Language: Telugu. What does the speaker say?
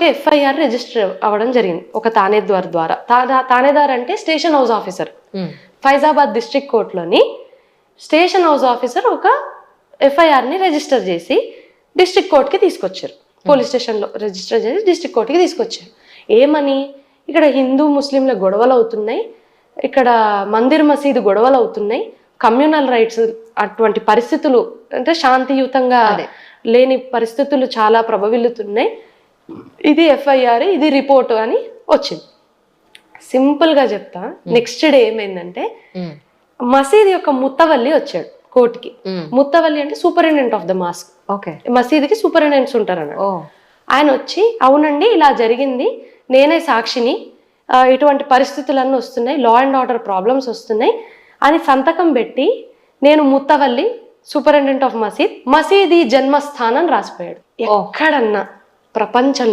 ఎఫ్ఐఆర్ రిజిస్టర్ అవ్వడం జరిగింది ఒక తానేద్వార్ ద్వారా. తానేదార్ అంటే station house officer. Faizabad district కోర్టులోని స్టేషన్ హౌస్ ఆఫీసర్ ఒక ఎఫ్ఐఆర్ని రిజిస్టర్ చేసి డిస్ట్రిక్ట్ కోర్టుకి తీసుకొచ్చారు. పోలీస్ స్టేషన్లో రిజిస్టర్ చేసి డిస్ట్రిక్ట్ కోర్టుకి తీసుకొచ్చారు. ఏమని, ఇక్కడ హిందూ ముస్లింల గొడవలు అవుతున్నాయి, ఇక్కడ మందిర్ మసీదు గొడవలు అవుతున్నాయి, కమ్యూనల్ రైట్స్ అటువంటి పరిస్థితులు అంటే శాంతియుతంగా లేని పరిస్థితులు చాలా ప్రభవిల్లుతున్నాయి, ఇది ఎఫ్ఐఆర్, ఇది రిపోర్ట్ అని వచ్చింది. సింపుల్గా చెప్తా. నెక్స్ట్ డే ఏమైందంటే మసీద్ యొక్క ముత్తవల్లి వచ్చాడు కోర్టుకి. ముత్తవల్లి అంటే సూపరింటెండెంట్ ఆఫ్ ద మాస్క్. మసీదుకి సూపరింటెండెంట్స్ ఉంటారు అన్నట్టు. ఆయన వచ్చి, అవునండి ఇలా జరిగింది, నేనే సాక్షిని, ఇటువంటి పరిస్థితులన్నీ వస్తున్నాయి, లా అండ్ ఆర్డర్ ప్రాబ్లమ్స్ వస్తున్నాయి అని సంతకం పెట్టి, నేను ముత్తవల్లి సూపరింటెండెంట్ ఆఫ్ మసీద్, మసీదీ జన్మస్థానం రాసిపోయాడు. ఎక్కడన్నా ప్రపంచంలో